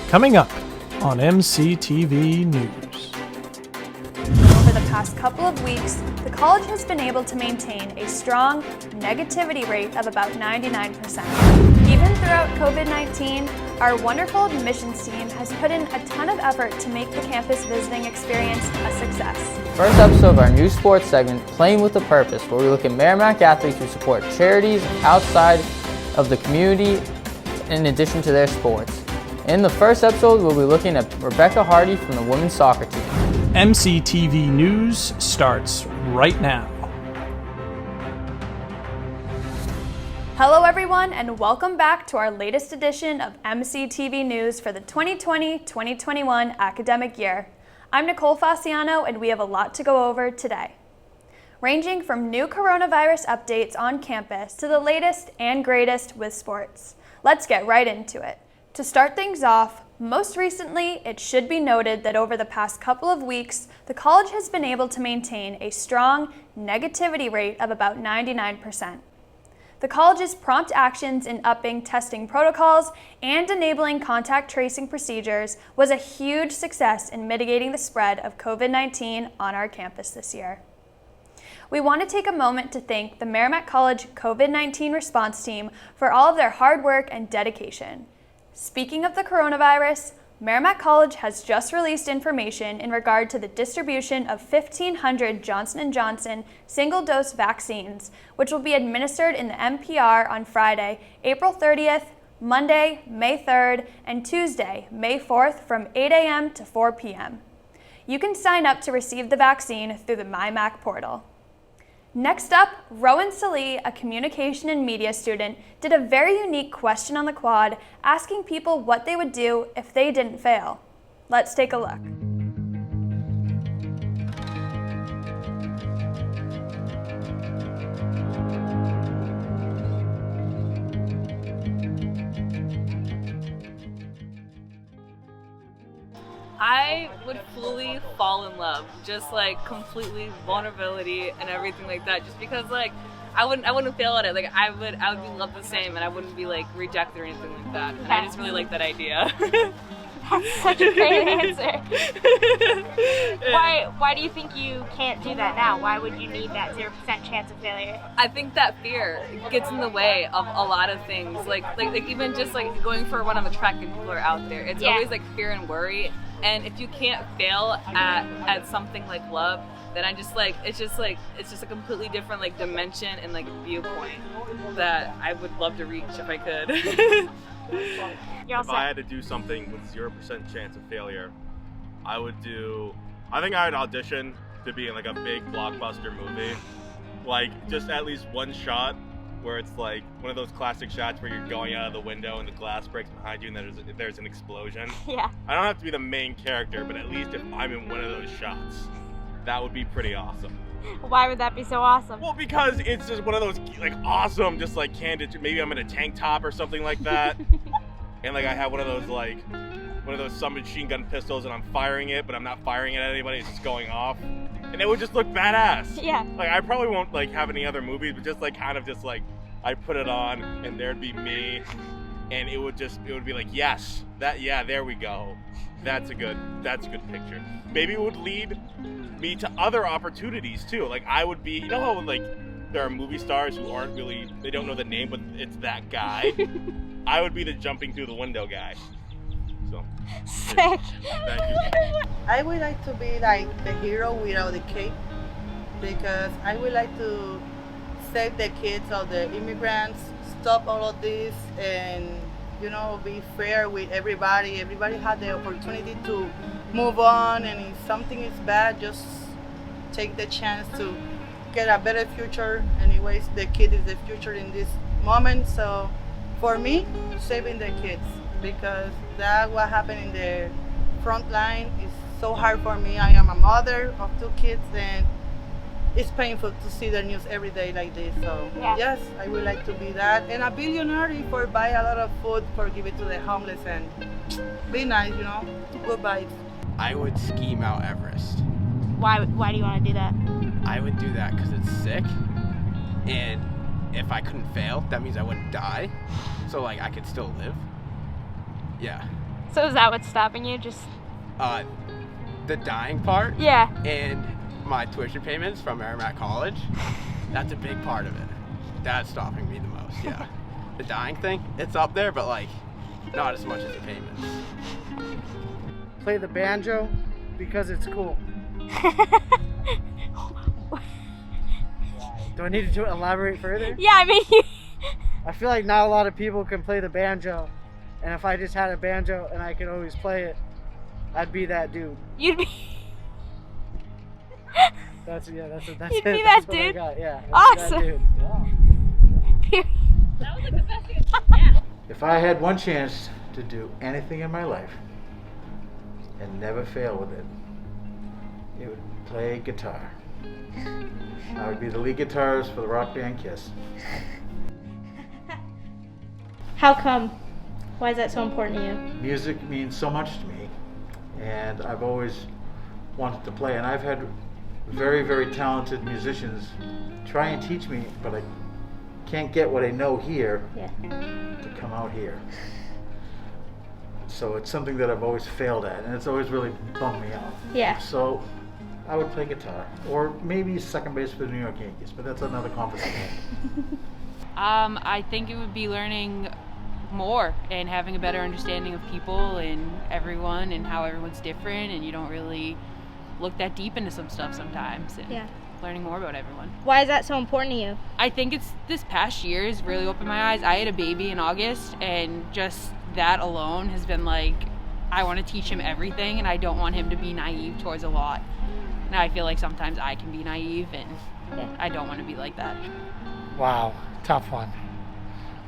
Coming up on MCTV News. Over the past couple of weeks, the college has been able to maintain a strong negativity rate of about 99%. Even throughout COVID-19, our wonderful admissions team has put in a ton of effort to make the campus visiting experience a success. First episode of our new sports segment, Playing with a Purpose, where we look at Merrimack athletes who support charities outside of the community in addition to their sports. In the first episode, we'll be looking at Rebecca Hardy from the women's soccer team. MCTV News starts right now. Hello everyone, and welcome back to our latest edition of MCTV News for the 2020-2021 academic year. I'm Nicole Fasciano, and we have a lot to go over today. Ranging from new coronavirus updates on campus to the latest and greatest with sports. Let's get right into it. To start things off, most recently, it should be noted that over the past couple of weeks, the college has been able to maintain a strong negativity rate of about 99%. The college's prompt actions in upping testing protocols and enabling contact tracing procedures was a huge success in mitigating the spread of COVID-19 on our campus this year. We want to take a moment to thank the Merrimack College COVID-19 response team for all of their hard work and dedication. Speaking of the coronavirus, Merrimack College has just released information in regard to the distribution of 1,500 Johnson & Johnson single-dose vaccines, which will be administered in the MPR on Friday, April 30th, Monday, May 3rd, and Tuesday, May 4th from 8 a.m. to 4 p.m. You can sign up to receive the vaccine through the MyMac portal. Next up, Rowan Salhi, a communication and media student, did a very unique question on the quad, asking people what they would do if they didn't fail. Let's take a look. I would fully fall in love, just like completely vulnerability and everything like that. Just because like I wouldn't fail at it. Like I would be loved the same, and I wouldn't be like rejected or anything like that. And I just really like that idea. That's such a great answer. Why do you think you can't do that now? Why would you need that 0% chance of failure? I think that fear gets in the way of a lot of things. Like even just like going for one on the track and people are out there. It's always like fear and worry. And if you can't fail at something like love, then it's just a completely different like dimension and like viewpoint that I would love to reach if I could. If I had to do something with 0% chance of failure, I think I'd audition to be in like a big blockbuster movie. Like just at least one shot where it's like one of those classic shots where you're going out of the window and the glass breaks behind you and there's an explosion. Yeah. I don't have to be the main character, but at least if I'm in one of those shots, that would be pretty awesome. Why would that be so awesome? Well, because it's just one of those like awesome, just like candid, maybe I'm in a tank top or something like that. And like I have one of those submachine gun pistols and I'm firing it, but I'm not firing it at anybody, it's just going off. And it would just look badass. Yeah. Like I probably won't like have any other movies, but just like kind of just like I put it on and there'd be me and it would be like, yes, there we go. That's a good picture. Maybe it would lead me to other opportunities too. Like I would be, you know how like there are movie stars who they don't know the name, but it's that guy. I would be the jumping through the window guy. So, sick. Thank you. I would like to be like the hero without the cape, because I would like to save the kids of the immigrants, stop all of this, and be fair with everybody. Everybody had the opportunity to move on, and if something is bad, just take the chance to get a better future. Anyways, the kid is the future in this moment. So for me, saving the kids, because that what happened in the front line is so hard for me. I am a mother of 2 kids, and it's painful to see the news every day like this. So yes, I would like to be that, and a billionaire for buy a lot of food for give it to the homeless and be nice, good vibes. I would ski Mount Everest. Why do you want to do that? I would do that because it's sick, and if I couldn't fail, that means I wouldn't die. So like I could still live. Yeah. So is that what's stopping you? Just The dying part. yeah. And my tuition payments from Merrimack College. That's a big part of it. That's stopping me the most. Yeah. The dying thing, it's up there, but like not as much as the payments. Play the banjo because it's cool. Do I need to elaborate further? Yeah, I mean, I feel like not a lot of people can play the banjo, and if I just had a banjo and I could always play it, I'd be that dude. you'd be That's You'd it. be That's that what I dude? got. Yeah. That's Awesome. that dude. That was like the best thing. Yeah. If I had one chance to do anything in my life and never fail with it, it would play guitar. I would be the lead guitarist for the rock band Kiss. How come? Why is that so important to you? Music means so much to me, and I've always wanted to play, and I've had very, very talented musicians try and teach me, but I can't get what I know here Yeah. to come out here. So it's something that I've always failed at, and it's always really bummed me out. Yeah. So I would play guitar, or maybe second base for the New York Yankees, but that's another conversation. I think it would be learning more and having a better understanding of people and everyone and how everyone's different, and you don't really look that deep into some stuff sometimes, and Yeah. learning more about everyone. Why is that so important to you? I think it's this past year has really opened my eyes. I had a baby in August, and just that alone has been like, I want to teach him everything, and I don't want him to be naive towards a lot. And I feel like sometimes I can be naive, and I don't want to be like that. Wow, tough one.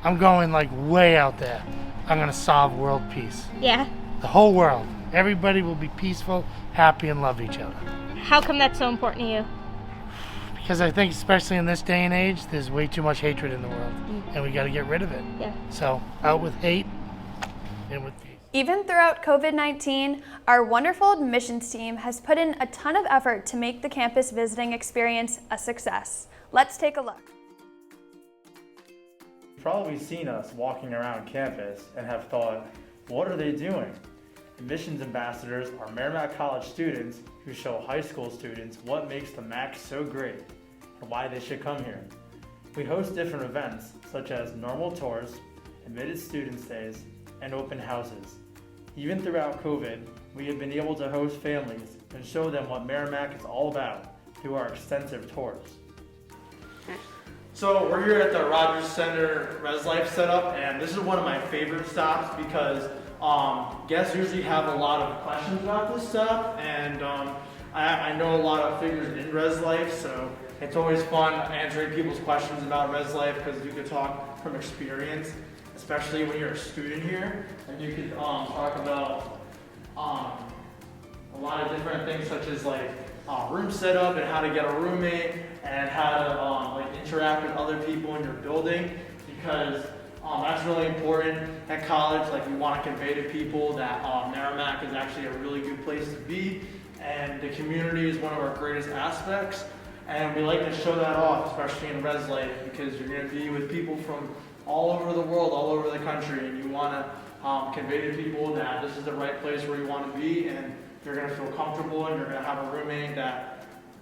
I'm going like way out there. I'm gonna solve world peace. Yeah. The whole world. Everybody will be peaceful, happy, and love each other. How come that's so important to you? Because I think, especially in this day and age, there's way too much hatred in the world, and we got to get rid of it. Yeah. So out with hate, in with peace. Even throughout COVID-19, our wonderful admissions team has put in a ton of effort to make the campus visiting experience a success. Let's take a look. You've probably seen us walking around campus and have thought, what are they doing? Admissions ambassadors are Merrimack College students who show high school students what makes the MAC so great and why they should come here. We host different events such as normal tours, admitted student stays, and open houses. Even throughout COVID, we have been able to host families and show them what Merrimack is all about through our extensive tours. So we're here at the Rogers Center Res Life setup, and this is one of my favorite stops because guests usually have a lot of questions about this stuff, and I know a lot of figures in Res Life, so it's always fun answering people's questions about Res Life because you could talk from experience, especially when you're a student here, and you could talk about a lot of different things such as like room setup and how to get a roommate and how to interact with other people in your building, because that's really important at college. Like, we want to convey to people that Merrimack is actually a really good place to be, and the community is one of our greatest aspects, and we like to show that off, especially in Res Life, because you're going to be with people from all over the world, all over the country, and you want to convey to people that this is the right place where you want to be, and you're going to feel comfortable, and you're going to have a roommate that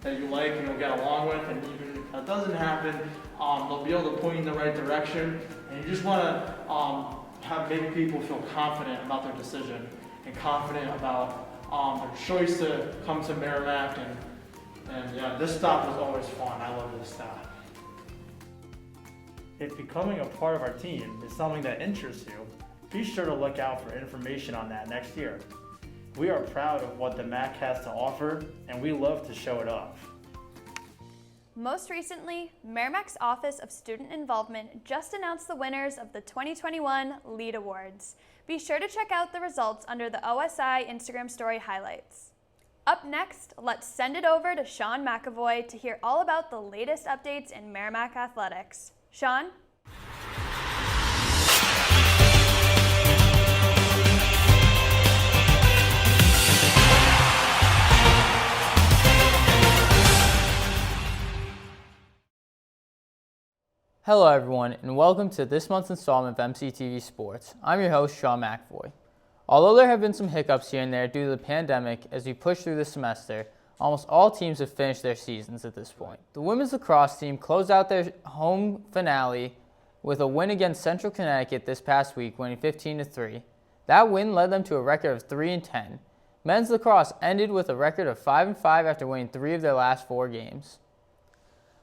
you like and you'll get along with, and even if that doesn't happen, they'll be able to point you in the right direction, and you just want to make people feel confident about their decision and confident about their choice to come to Merrimack, and yeah, this stop is always fun. I love this stop. If becoming a part of our team is something that interests you, be sure to look out for information on that next year. We are proud of what the MAC has to offer, and we love to show it off. Most recently, Merrimack's Office of Student Involvement just announced the winners of the 2021 LEAD Awards. Be sure to check out the results under the OSI Instagram story highlights. Up next, let's send it over to Shaun McAvoy to hear all about the latest updates in Merrimack athletics. Shaun? Hello everyone, and welcome to this month's installment of MCTV Sports. I'm your host, Shaun McAvoy. Although there have been some hiccups here and there due to the pandemic as we push through the semester, almost all teams have finished their seasons at this point. The women's lacrosse team closed out their home finale with a win against Central Connecticut this past week, winning 15-3. That win led them to a record of 3-10. Men's lacrosse ended with a record of 5-5 after winning 3 of their last 4 games.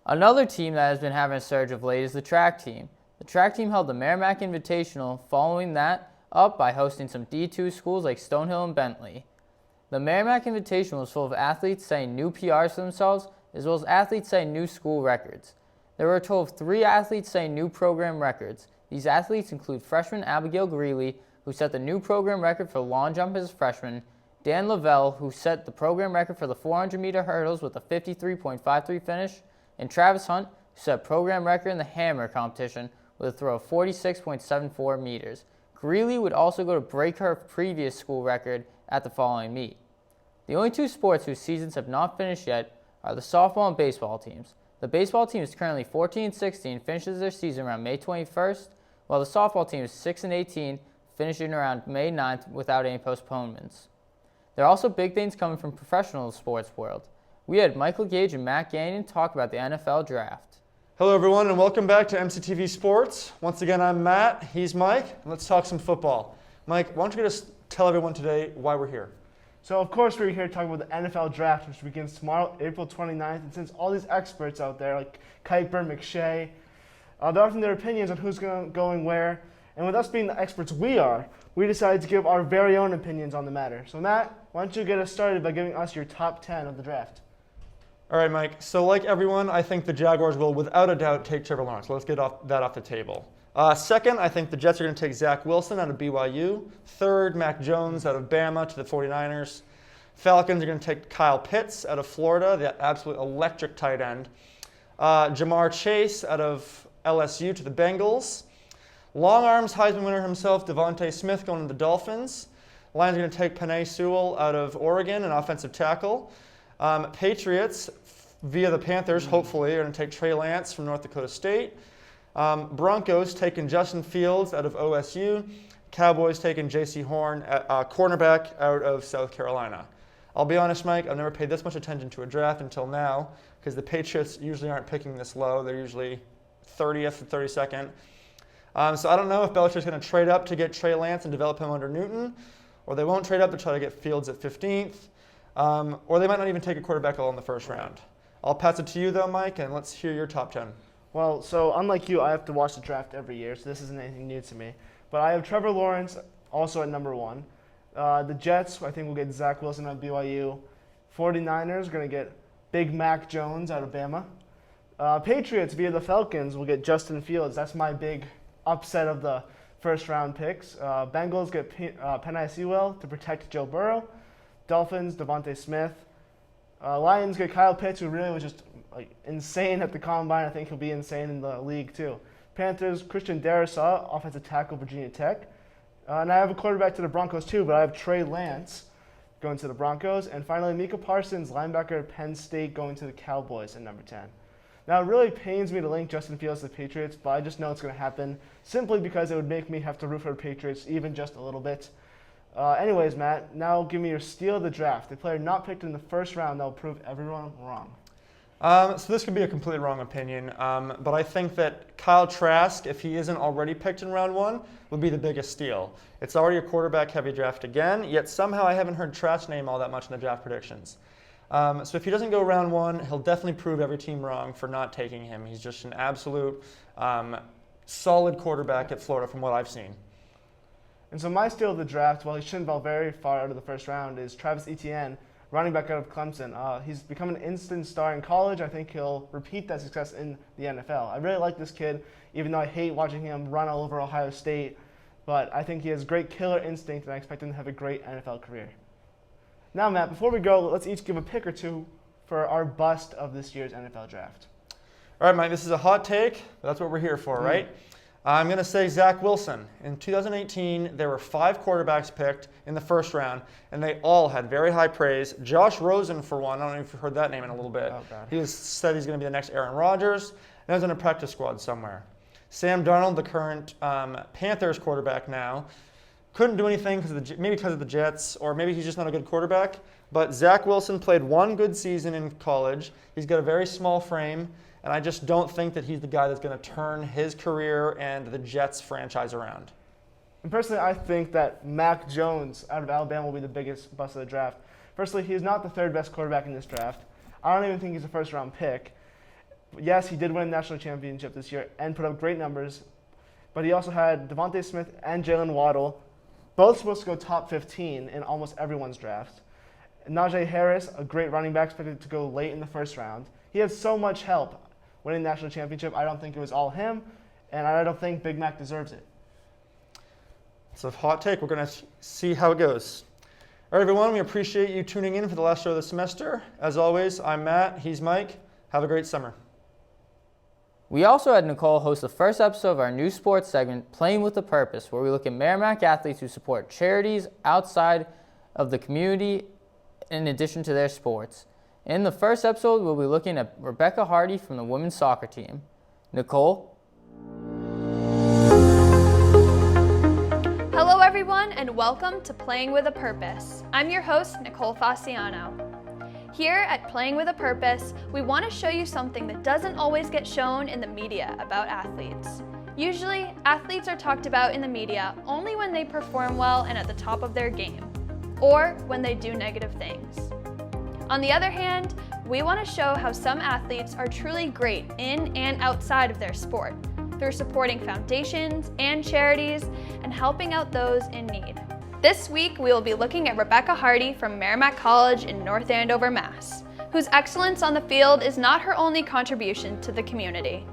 Another team that has been having a surge of late is the track team. The track team held the Merrimack Invitational, following that up by hosting some D2 schools like Stonehill and Bentley. The Merrimack Invitational was full of athletes setting new PRs for themselves, as well as athletes setting new school records. There were a total of 3 athletes setting new program records. These athletes include freshman Abigail Greeley, who set the new program record for long jump as a freshman, Dan Lavelle, who set the program record for the 400-meter hurdles with a 53.53 finish, and Travis Hunt, who set a program record in the hammer competition with a throw of 46.74 meters. Greeley would also go to break her previous school record at the following meet. The only 2 sports whose seasons have not finished yet are the softball and baseball teams. The baseball team is currently 14-16, finishes their season around May 21st, while the softball team is 6-18, finishing around May 9th without any postponements. There are also big things coming from professional sports world. We had Michael Gage and Matt Gagnon talk about the NFL draft. Hello everyone and welcome back to MCTV Sports. Once again, I'm Matt, he's Mike, and let's talk some football. Mike, why don't you just tell everyone today why we're here? So of course we're here to talk about the NFL draft, which begins tomorrow, April 29th, and since all these experts out there like Kuiper, McShay, they're offering their opinions on who's going where, and with us being the experts we decided to give our very own opinions on the matter. So Matt, why don't you get us started by giving us your top 10 of the draft? All right, Mike. So like everyone, I think the Jaguars will without a doubt take Trevor Lawrence. So let's get that off the table. Second, I think the Jets are going to take Zach Wilson out of BYU. Third, Mac Jones out of Bama to the 49ers. Falcons are going to take Kyle Pitts out of Florida, the absolute electric tight end. Jamar Chase out of LSU to the Bengals. Long arms Heisman winner himself, Devontae Smith, going to the Dolphins. Lions are going to take Penei Sewell out of Oregon, an offensive tackle. Patriots, via the Panthers, hopefully, are going to take Trey Lance from North Dakota State. Broncos taking Justin Fields out of OSU. Cowboys taking J.C. Horn, cornerback out of South Carolina. I'll be honest, Mike, I've never paid this much attention to a draft until now because the Patriots usually aren't picking this low. They're usually 30th or 32nd. So I don't know if Belichick's going to trade up to get Trey Lance and develop him under Newton, or they won't trade up to try to get Fields at 15th. Or they might not even take a quarterback all in the first round. I'll pass it to you though, Mike, and let's hear your top 10. Well, so unlike you, I have to watch the draft every year, so this isn't anything new to me. But I have Trevor Lawrence also at number 1. The Jets, I think, will get Zach Wilson at BYU. 49ers are going to get Big Mac Jones out of Bama. Patriots, via the Falcons, will get Justin Fields. That's my big upset of the first round picks. Bengals get Penei Sewell to protect Joe Burrow. Dolphins, Devontae Smith. Lions get Kyle Pitts, who really was just insane at the combine. I think he'll be insane in the league too. Panthers, Christian Darrisaw, offensive tackle, Virginia Tech. And I have a quarterback to the Broncos too, but I have Trey Lance going to the Broncos. And finally, Micah Parsons, linebacker at Penn State, going to the Cowboys at number 10. Now, it really pains me to link Justin Fields to the Patriots, but I just know it's going to happen simply because it would make me have to root for the Patriots even just a little bit. Anyways, Matt, now give me your steal of the draft. The player not picked in the first round that will prove everyone wrong. So this could be a completely wrong opinion, but I think that Kyle Trask, if he isn't already picked in round 1, would be the biggest steal. It's already a quarterback-heavy draft again, yet somehow I haven't heard Trask's name all that much in the draft predictions. So if he doesn't go round 1, he'll definitely prove every team wrong for not taking him. He's just an absolute solid quarterback at Florida from what I've seen. And so my steal of the draft, while he shouldn't fall very far out of the first round, is Travis Etienne, running back out of Clemson. He's become an instant star in college. I think he'll repeat that success in the NFL. I really like this kid, even though I hate watching him run all over Ohio State. But I think he has great killer instinct, and I expect him to have a great NFL career. Now, Matt, before we go, let's each give a pick or two for our bust of this year's NFL draft. All right, Mike, this is a hot take, but that's what we're here for, right? I'm going to say Zach Wilson. In 2018, there were 5 quarterbacks picked in the first round, and they all had very high praise. Josh Rosen, for one, I don't know if you've heard that name in a little bit. He said he's going to be the next Aaron Rodgers, and was in a practice squad somewhere. Sam Darnold, the current Panthers quarterback now, couldn't do anything maybe because of the Jets, or maybe he's just not a good quarterback. But Zach Wilson played one good season in college. He's got a very small frame, and I just don't think that he's the guy that's going to turn his career and the Jets franchise around. And personally, I think that Mac Jones out of Alabama will be the biggest bust of the draft. Firstly, he is not the third best quarterback in this draft. I don't even think he's a first-round pick. Yes, he did win a national championship this year and put up great numbers, but he also had Devontae Smith and Jalen Waddle, both supposed to go top 15 in almost everyone's draft. Najee Harris, a great running back, expected to go late in the first round. He had so much help winning the national championship. I don't think it was all him, and I don't think Big Mac deserves it. It's a hot take. We're going to see how it goes. All right, everyone, we appreciate you tuning in for the last show of the semester. As always, I'm Matt. He's Mike. Have a great summer. We also had Nicole host the first episode of our new sports segment, Playing with a Purpose, where we look at Merrimack athletes who support charities outside of the community in addition to their sports. In the first episode, we'll be looking at Rebecca Hardy from the women's soccer team. Nicole? Hello everyone and welcome to Playing with a Purpose. I'm your host, Nicole Fasciano. Here at Playing with a Purpose, we want to show you something that doesn't always get shown in the media about athletes. Usually, athletes are talked about in the media only when they perform well and at the top of their game, or when they do negative things. On the other hand, we want to show how some athletes are truly great in and outside of their sport, through supporting foundations and charities and helping out those in need. This week, we will be looking at Rebecca Hardy from Merrimack College in North Andover, Mass., whose excellence on the field is not her only contribution to the community.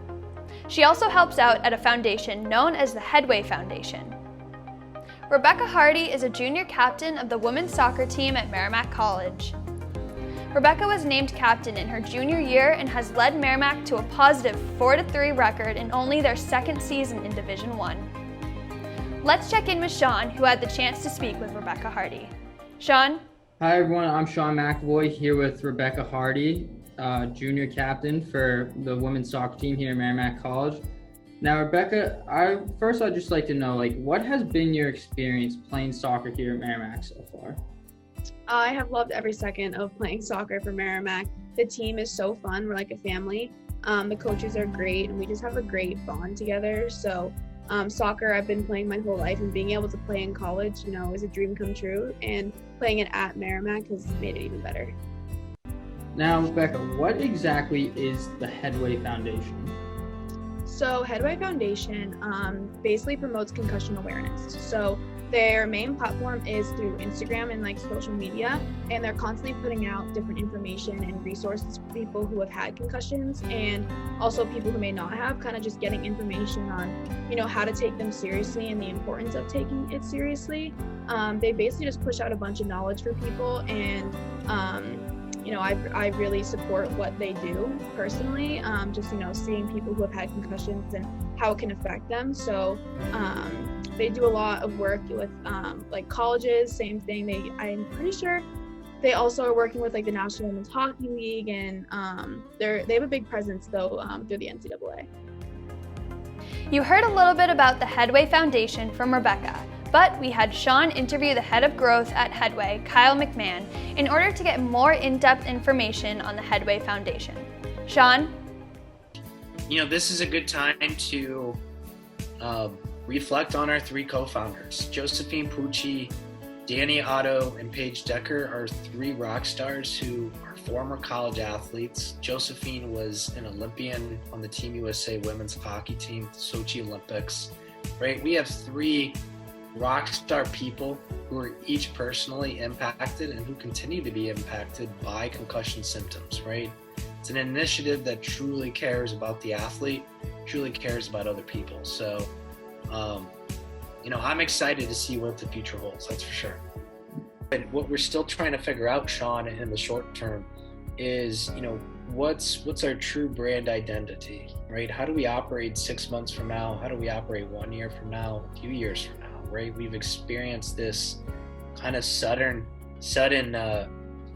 She also helps out at a foundation known as the Headway Foundation. Rebecca Hardy is a junior captain of the women's soccer team at Merrimack College. Rebecca was named captain in her junior year and has led Merrimack to a positive 4-3 record in only their second season in Division I. Let's check in with Shaun, who had the chance to speak with Rebecca Hardy. Shaun? Hi everyone, I'm Shaun McAvoy here with Rebecca Hardy, junior captain for the women's soccer team here at Merrimack College. Now Rebecca, I'd just like to know, what has been your experience playing soccer here at Merrimack so far? I have loved every second of playing soccer for Merrimack. The team is so fun, we're like a family. The coaches are great and we just have a great bond together. So soccer I've been playing my whole life, and being able to play in college, is a dream come true, and playing it at Merrimack has made it even better. Now Rebecca, what exactly is the Headway Foundation? So Headway Foundation basically promotes concussion awareness. So their main platform is through Instagram and social media, and they're constantly putting out different information and resources for people who have had concussions and also people who may not have, kind of just getting information on, how to take them seriously and the importance of taking it seriously. They basically just push out a bunch of knowledge for people, and I really support what they do personally, seeing people who have had concussions and how it can affect them. So they do a lot of work with colleges, same thing. I'm pretty sure they also are working with the National Women's Hockey League, and they have a big presence though through the NCAA. You heard a little bit about the Headway Foundation from Rebecca, but we had Shaun interview the head of growth at Headway, Kyle McMahon, in order to get more in-depth information on the Headway Foundation. Shaun? This is a good time to reflect on our three co-founders. Josephine Pucci, Danny Otto, and Paige Decker are three rock stars who are former college athletes. Josephine was an Olympian on the Team USA women's hockey team, Sochi Olympics. Right? We have three rock star people who are each personally impacted and who continue to be impacted by concussion symptoms, right? It's an initiative that truly cares about the athlete, truly cares about other people. So, I'm excited to see what the future holds, that's for sure. And what we're still trying to figure out, Shaun, in the short term is, what's our true brand identity, right? How do we operate 6 months from now? How do we operate 1 year from now, a few years from now, right? We've experienced this kind of sudden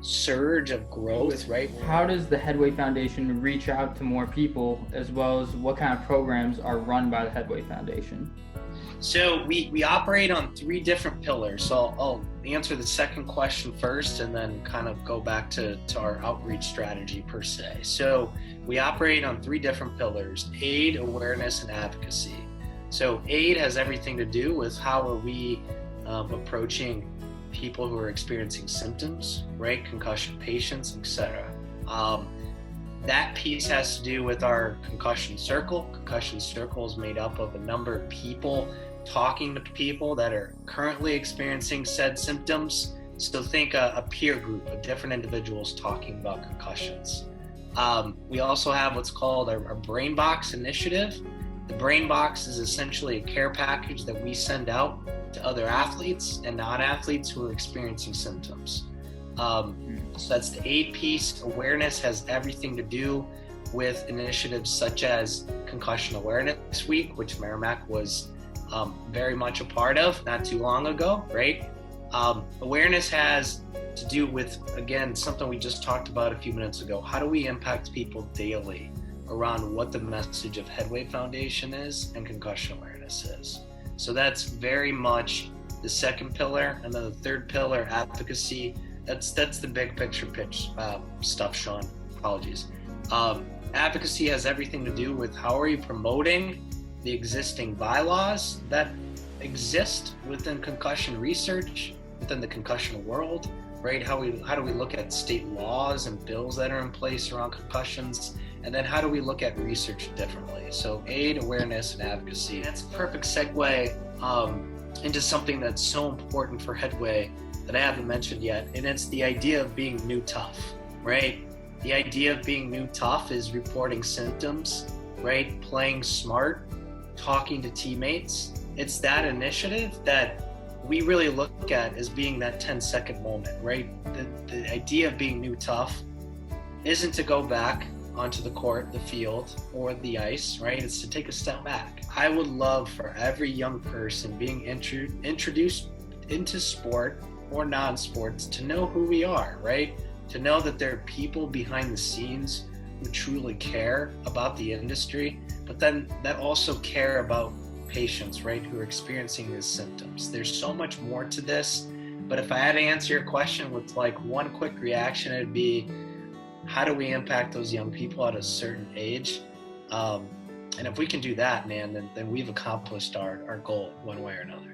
surge of growth, right? How does the Headway Foundation reach out to more people, as well as what kind of programs are run by the Headway Foundation? So we operate on 3 different pillars. So I'll answer the second question first and then kind of go back to our outreach strategy per se. So we operate on 3 different pillars: aid, awareness, and advocacy. So aid has everything to do with how are we approaching people who are experiencing symptoms, right? Concussion patients, etc. That piece has to do with our concussion circle. Concussion circle is made up of a number of people talking to people that are currently experiencing said symptoms. So think a peer group of different individuals talking about concussions. We also have what's called our Brain Box initiative. The Brain Box is essentially a care package that we send out to other athletes and non-athletes who are experiencing symptoms. So that's the aid piece. Awareness has everything to do with initiatives such as Concussion Awareness Week, which Merrimack was very much a part of not too long ago, right? Awareness has to do with, again, something we just talked about a few minutes ago. How do we impact people daily around what the message of Headway Foundation is and concussion awareness is? So that's very much the second pillar. And then the third pillar, advocacy. That's the big picture stuff, Shaun. Apologies. Advocacy has everything to do with how are you promoting the existing bylaws that exist within concussion research, within the concussion world, right? How do we look at state laws and bills that are in place around concussions, and then how do we look at research differently? So aid, awareness, and advocacy. That's a perfect segue into something that's so important for Headway that I haven't mentioned yet, and it's the idea of being new tough, right? The idea of being new tough is reporting symptoms, right? Playing smart, talking to teammates. It's that initiative that we really look at as being that 10-second moment, right? The idea of being new tough isn't to go back onto the court, the field, or the ice, right? It's to take a step back. I would love for every young person being introduced into sport or non-sports to know who we are, right? To know that there are people behind the scenes who truly care about the industry, but then that also care about patients, right, who are experiencing these symptoms. There's so much more to this, but if I had to answer your question with like one quick reaction, it'd be, how do we impact those young people at a certain age? And if we can do that, man, then we've accomplished our goal one way or another.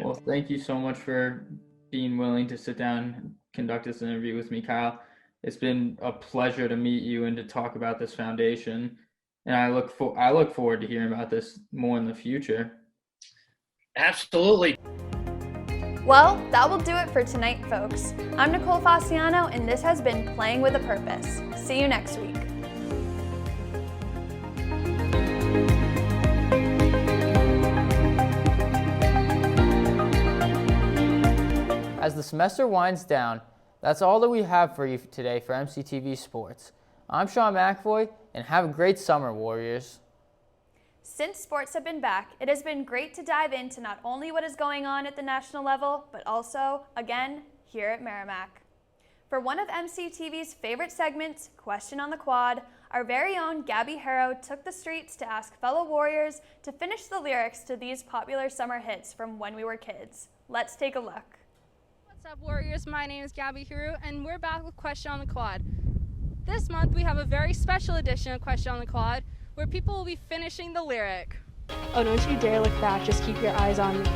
Well, thank you so much for being willing to sit down and conduct this interview with me, Kyle. It's been a pleasure to meet you and to talk about this foundation. And I look forward to hearing about this more in the future. Absolutely. Well, that will do it for tonight, folks. I'm Nicole Fasciano, and this has been Playing with a Purpose. See you next week. As the semester winds down, that's all that we have for you today for MCTV Sports. I'm Shaun McAvoy, and have a great summer, Warriors. Since sports have been back, it has been great to dive into not only what is going on at the national level, but also, again, here at Merrimack. For one of MCTV's favorite segments, Question on the Quad, our very own Gabby Heroux took the streets to ask fellow Warriors to finish the lyrics to these popular summer hits from when we were kids. Let's take a look. What's up, Warriors? My name is Gabby Heroux, and we're back with Question on the Quad. This month, we have a very special edition of Question on the Quad, where people will be finishing the lyric. Oh, don't you dare look back. Just keep your eyes on me.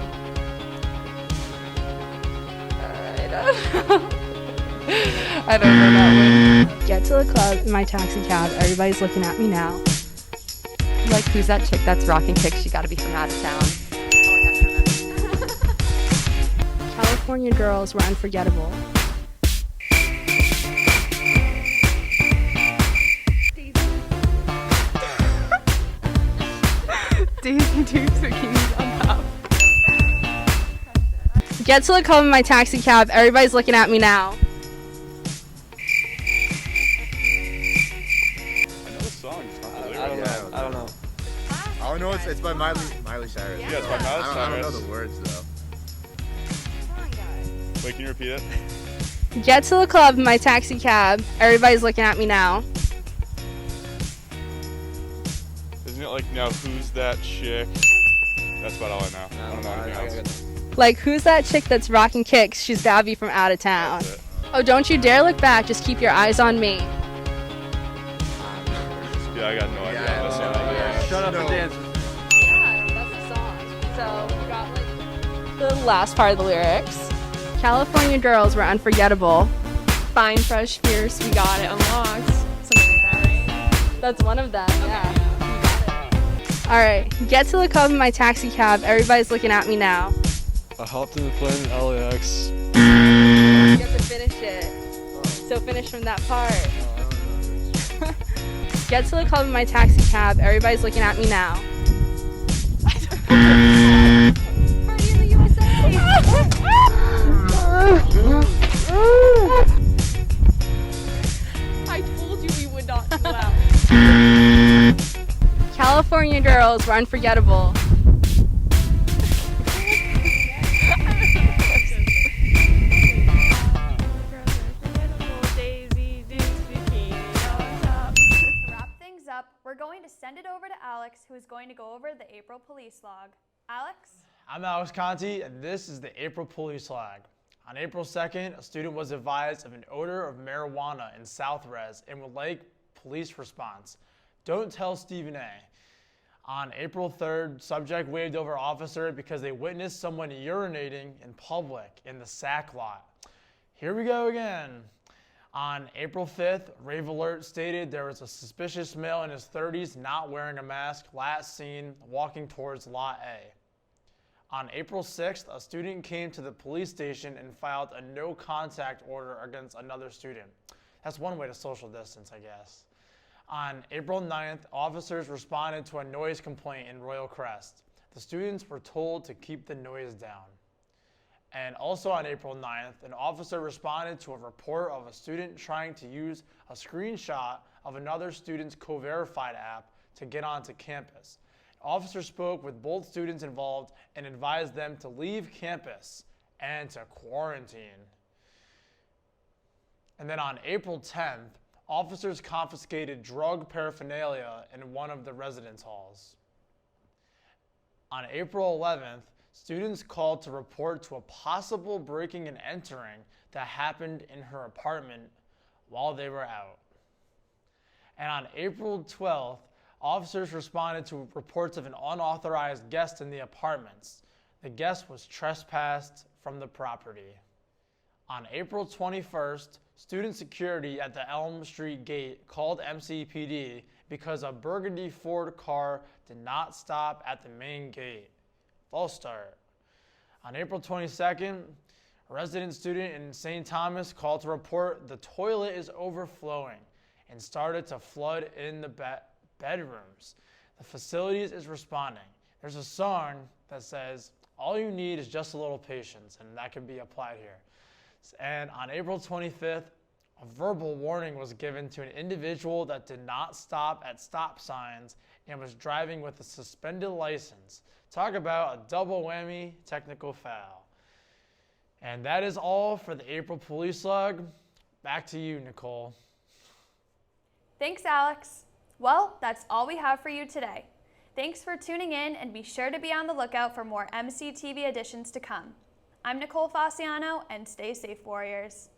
I don't know that one. Get to the club in my taxi cab. Everybody's looking at me now. Like, who's that chick that's rocking kicks? She gotta be from out of town. California girls were unforgettable. Daisy Dukes bikinis on top. Get to the club in my taxi cab. Everybody's looking at me now. I know the song. I don't know. I don't know. It's by Miley Cyrus. Yeah, it's by Miley Cyrus. I don't know the words though. Wait, can you repeat it? Get to the club in my taxi cab. Everybody's looking at me now. Isn't it like, now who's that chick That's about all I know. I don't know anything else. Like, who's that chick that's rocking kicks? She's Gabby from out of town. That's it. Oh, don't you dare look back. Just keep your eyes on me. Yeah, I got no idea. Shut up and dance. Yeah, that's the song. So we got like the last part of the lyrics. California girls were unforgettable. Fine, fresh, fierce, we got it unlocked. Something like that, right? That's one of them, yeah. All right, get to the club in my taxi cab. Everybody's looking at me now. I hopped in the plane in LAX. You have to finish it. So finish from that part. Get to the club in my taxi cab. Everybody's looking at me now. Party in the USA! I told you we would not do out. California girls were unforgettable. We're going to send it over to Alex, who is going to go over the April police log. Alex? I'm Alex Conte, and this is the April police log. On April 2nd, a student was advised of an odor of marijuana in South Res and would like police response. Don't tell Stephen A. On April 3rd, subject waved over officer because they witnessed someone urinating in public in the sack lot. Here we go again. On April 5th, Rave Alert stated there was a suspicious male in his 30s not wearing a mask, last seen walking towards Lot A. On April 6th, a student came to the police station and filed a no contact order against another student. That's one way to social distance, I guess. On April 9th, officers responded to a noise complaint in Royal Crest. The students were told to keep the noise down. And also on April 9th, an officer responded to a report of a student trying to use a screenshot of another student's Co-Verified app to get onto campus. An officer spoke with both students involved and advised them to leave campus and to quarantine. And then on April 10th, officers confiscated drug paraphernalia in one of the residence halls. On April 11th, students called to report to a possible breaking and entering that happened in her apartment while they were out. And on April 12th, officers responded to reports of an unauthorized guest in the apartments. The guest was trespassed from the property. On April 21st, student security at the Elm Street gate called MCPD because a burgundy Ford car did not stop at the main gate. False start. On April 22nd, a resident student in St. Thomas called to report the toilet is overflowing and started to flood in the bedrooms. The facilities is responding. There's a song that says, all you need is just a little patience, and that can be applied here. And on April 25th, a verbal warning was given to an individual that did not stop at stop signs and was driving with a suspended license. Talk about a double whammy technical foul. And that is all for the April police log. Back to you, Nicole. Thanks, Alex. Well, that's all we have for you today. Thanks for tuning in, and be sure to be on the lookout for more MCTV editions to come. I'm Nicole Fasciano, and stay safe, Warriors.